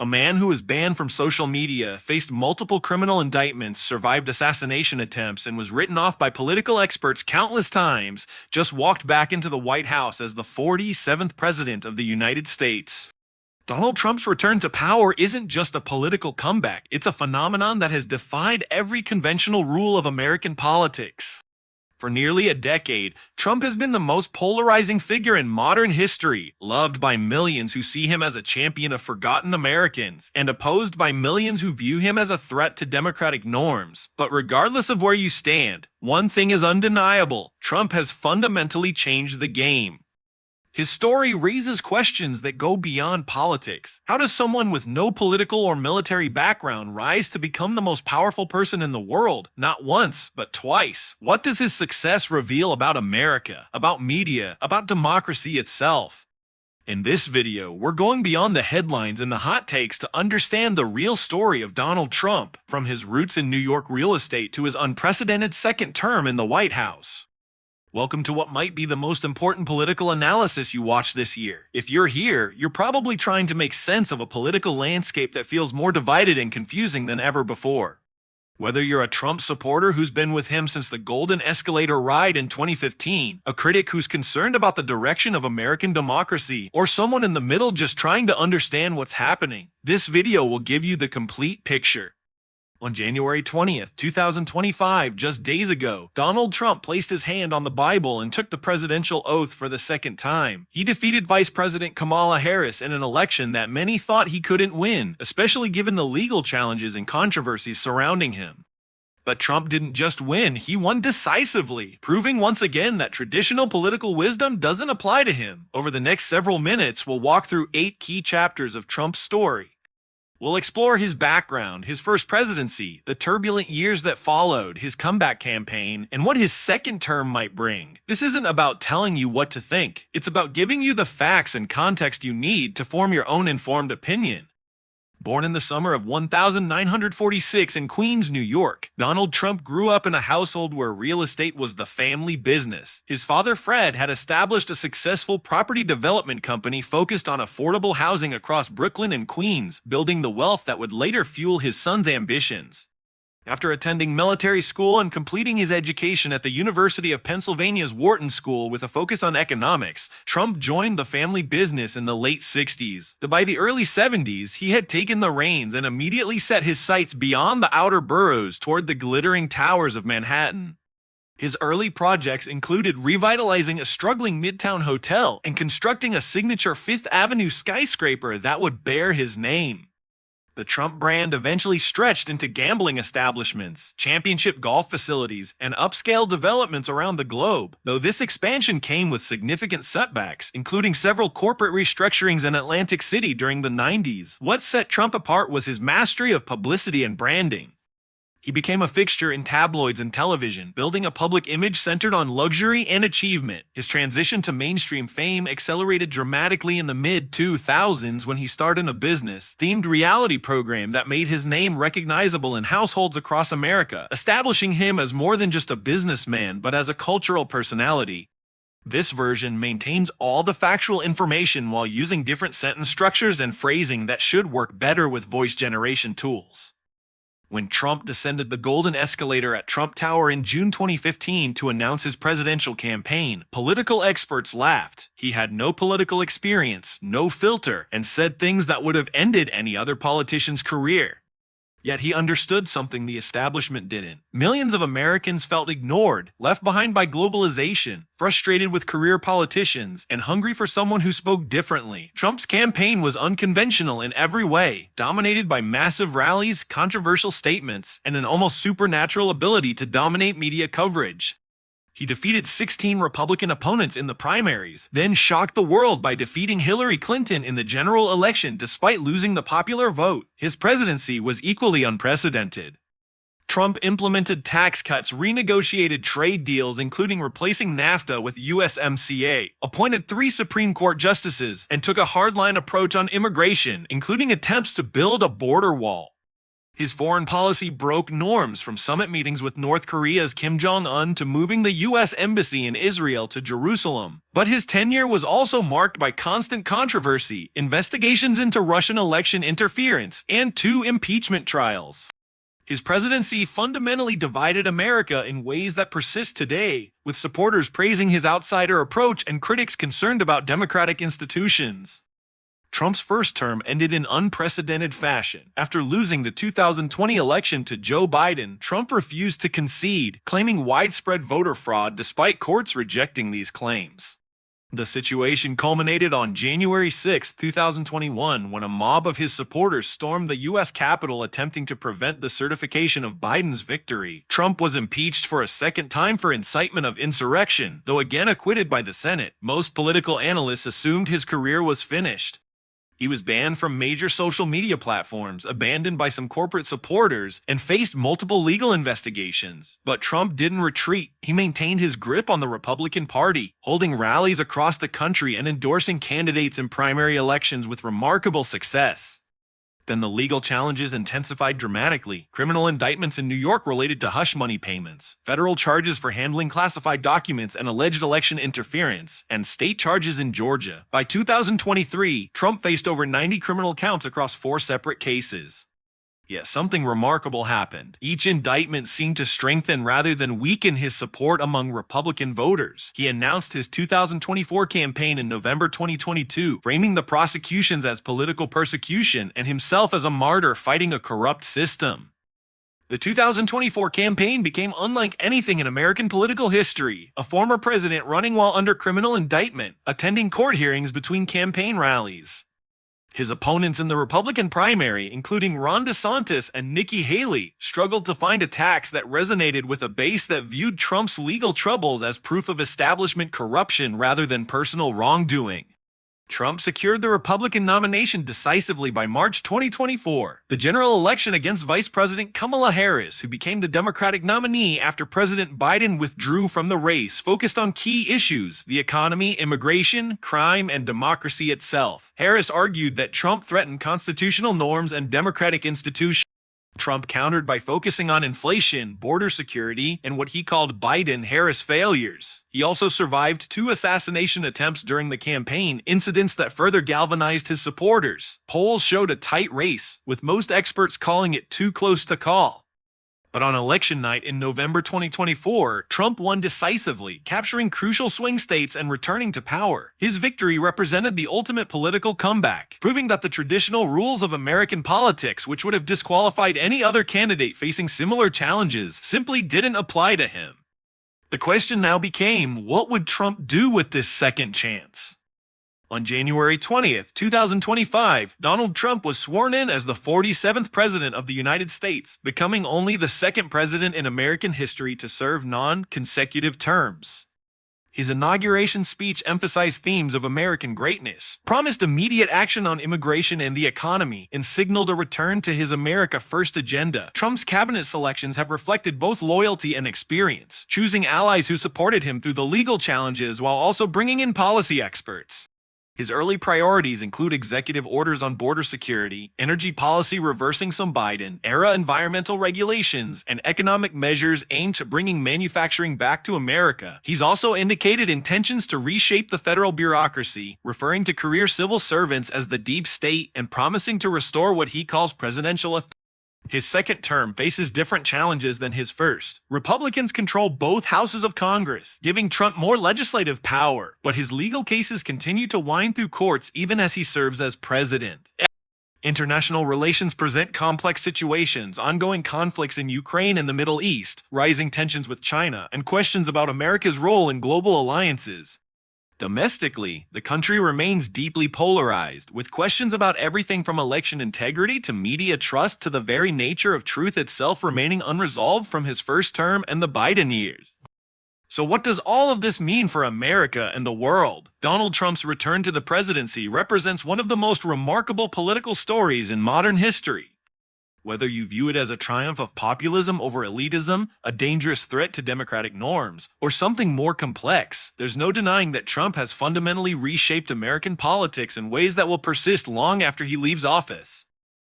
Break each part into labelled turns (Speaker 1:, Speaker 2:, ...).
Speaker 1: A man who was banned from social media, faced multiple criminal indictments, survived assassination attempts, and was written off by political experts countless times, just walked back into the White House as the 47th President of the United States. Donald Trump's return to power isn't just a political comeback, it's a phenomenon that has defied every conventional rule of American politics. For nearly a decade, Trump has been the most polarizing figure in modern history, loved by millions who see him as a champion of forgotten Americans, and opposed by millions who view him as a threat to democratic norms. But regardless of where you stand, one thing is undeniable: Trump has fundamentally changed the game. His story raises questions that go beyond politics. How does someone with no political or military background rise to become the most powerful person in the world? Not once, but twice. What does his success reveal about America, about media, about democracy itself? In this video, we're going beyond the headlines and the hot takes to understand the real story of Donald Trump, from his roots in New York real estate to his unprecedented second term in the White House. Welcome to what might be the most important political analysis you watch this year. If you're here, you're probably trying to make sense of a political landscape that feels more divided and confusing than ever before. Whether you're a Trump supporter who's been with him since the golden escalator ride in 2015, a critic who's concerned about the direction of American democracy, or someone in the middle just trying to understand what's happening, this video will give you the complete picture. On January 20th, 2025, just days ago, Donald Trump placed his hand on the Bible and took the presidential oath for the second time. He defeated Vice President Kamala Harris in an election that many thought he couldn't win, especially given the legal challenges and controversies surrounding him. But Trump didn't just win, he won decisively, proving once again that traditional political wisdom doesn't apply to him. Over the next several minutes, we'll walk through 8 key chapters of Trump's story. We'll explore his background, his first presidency, the turbulent years that followed, his comeback campaign, and what his second term might bring. This isn't about telling you what to think. It's about giving you the facts and context you need to form your own informed opinion. Born in the summer of 1946 in Queens, New York, Donald Trump grew up in a household where real estate was the family business. His father, Fred, had established a successful property development company focused on affordable housing across Brooklyn and Queens, building the wealth that would later fuel his son's ambitions. After attending military school and completing his education at the University of Pennsylvania's Wharton School with a focus on economics, Trump joined the family business in the late 60s. By the early 70s, he had taken the reins and immediately set his sights beyond the outer boroughs toward the glittering towers of Manhattan. His early projects included revitalizing a struggling Midtown hotel and constructing a signature Fifth Avenue skyscraper that would bear his name. The Trump brand eventually stretched into gambling establishments, championship golf facilities, and upscale developments around the globe, though this expansion came with significant setbacks, including several corporate restructurings in Atlantic City during the 90s. What set Trump apart was his mastery of publicity and branding. He became a fixture in tabloids and television, building a public image centered on luxury and achievement. His transition to mainstream fame accelerated dramatically in the mid-2000s when he started a business-themed reality program that made his name recognizable in households across America, establishing him as more than just a businessman but as a cultural personality. This version maintains all the factual information while using different sentence structures and phrasing that should work better with voice generation tools. When Trump descended the golden escalator at Trump Tower in June 2015 to announce his presidential campaign, political experts laughed. He had no political experience, no filter, and said things that would have ended any other politician's career. Yet he understood something the establishment didn't. Millions of Americans felt ignored, left behind by globalization, frustrated with career politicians, and hungry for someone who spoke differently. Trump's campaign was unconventional in every way, dominated by massive rallies, controversial statements, and an almost supernatural ability to dominate media coverage. He defeated 16 Republican opponents in the primaries, then shocked the world by defeating Hillary Clinton in the general election despite losing the popular vote. His presidency was equally unprecedented. Trump implemented tax cuts, renegotiated trade deals including replacing NAFTA with USMCA, appointed 3 Supreme Court justices, and took a hardline approach on immigration, including attempts to build a border wall. His foreign policy broke norms, from summit meetings with North Korea's Kim Jong-un to moving the U.S. Embassy in Israel to Jerusalem. But his tenure was also marked by constant controversy, investigations into Russian election interference, and 2 impeachment trials. His presidency fundamentally divided America in ways that persist today, with supporters praising his outsider approach and critics concerned about democratic institutions. Trump's first term ended in unprecedented fashion. After losing the 2020 election to Joe Biden, Trump refused to concede, claiming widespread voter fraud despite courts rejecting these claims. The situation culminated on January 6, 2021, when a mob of his supporters stormed the U.S. Capitol attempting to prevent the certification of Biden's victory. Trump was impeached for a second time for incitement of insurrection, though again acquitted by the Senate. Most political analysts assumed his career was finished. He was banned from major social media platforms, abandoned by some corporate supporters, and faced multiple legal investigations. But Trump didn't retreat. He maintained his grip on the Republican Party, holding rallies across the country and endorsing candidates in primary elections with remarkable success. Then the legal challenges intensified dramatically. Criminal indictments in New York related to hush money payments, federal charges for handling classified documents and alleged election interference, and state charges in Georgia. By 2023, Trump faced over 90 criminal counts across 4 separate cases. Yet something remarkable happened. Each indictment seemed to strengthen rather than weaken his support among Republican voters. He announced his 2024 campaign in November 2022, framing the prosecutions as political persecution and himself as a martyr fighting a corrupt system. The 2024 campaign became unlike anything in American political history, a former president running while under criminal indictment, attending court hearings between campaign rallies. His opponents in the Republican primary, including Ron DeSantis and Nikki Haley, struggled to find attacks that resonated with a base that viewed Trump's legal troubles as proof of establishment corruption rather than personal wrongdoing. Trump secured the Republican nomination decisively by March 2024, the general election against Vice President Kamala Harris, who became the Democratic nominee after President Biden withdrew from the race, focused on key issues: the economy, immigration, crime, and democracy itself. Harris argued that Trump threatened constitutional norms and democratic institutions. Trump countered by focusing on inflation, border security, and what he called Biden-Harris failures. He also survived 2 assassination attempts during the campaign, incidents that further galvanized his supporters. Polls showed a tight race, with most experts calling it too close to call. But on election night in November 2024, Trump won decisively, capturing crucial swing states and returning to power. His victory represented the ultimate political comeback, proving that the traditional rules of American politics, which would have disqualified any other candidate facing similar challenges, simply didn't apply to him. The question now became, what would Trump do with this second chance? On January 20th, 2025, Donald Trump was sworn in as the 47th President of the United States, becoming only the 2nd president in American history to serve non-consecutive terms. His inauguration speech emphasized themes of American greatness, promised immediate action on immigration and the economy, and signaled a return to his America First agenda. Trump's cabinet selections have reflected both loyalty and experience, choosing allies who supported him through the legal challenges while also bringing in policy experts. His early priorities include executive orders on border security, energy policy reversing some Biden-era environmental regulations, and economic measures aimed at bringing manufacturing back to America. He's also indicated intentions to reshape the federal bureaucracy, referring to career civil servants as the deep state and promising to restore what he calls presidential authority. His second term faces different challenges than his first. Republicans control both houses of Congress, giving Trump more legislative power, but his legal cases continue to wind through courts even as he serves as president. International relations present complex situations, ongoing conflicts in Ukraine and the Middle East, rising tensions with China, and questions about America's role in global alliances. Domestically, the country remains deeply polarized, with questions about everything from election integrity to media trust to the very nature of truth itself remaining unresolved from his first term and the Biden years. So what does all of this mean for America and the world? Donald Trump's return to the presidency represents one of the most remarkable political stories in modern history. Whether you view it as a triumph of populism over elitism, a dangerous threat to democratic norms, or something more complex, there's no denying that Trump has fundamentally reshaped American politics in ways that will persist long after he leaves office.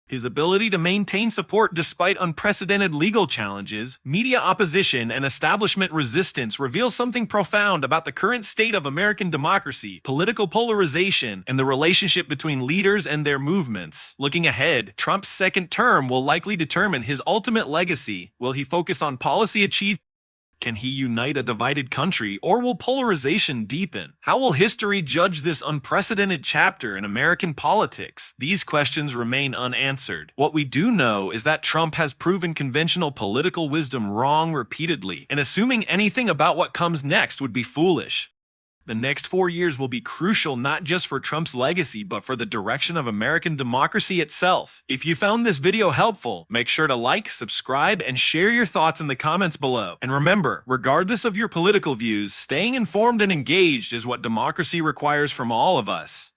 Speaker 1: His ability to maintain support despite unprecedented legal challenges, media opposition, and establishment resistance reveal something profound about the current state of American democracy, political polarization, and the relationship between leaders and their movements. Looking ahead, Trump's second term will likely determine his ultimate legacy. Will he focus on policy achievements? Can he unite a divided country, or will polarization deepen? How will history judge this unprecedented chapter in American politics? These questions remain unanswered. What we do know is that Trump has proven conventional political wisdom wrong repeatedly, and assuming anything about what comes next would be foolish. The next 4 years will be crucial not just for Trump's legacy, but for the direction of American democracy itself. If you found this video helpful, make sure to like, subscribe, and share your thoughts in the comments below. And remember, regardless of your political views, staying informed and engaged is what democracy requires from all of us.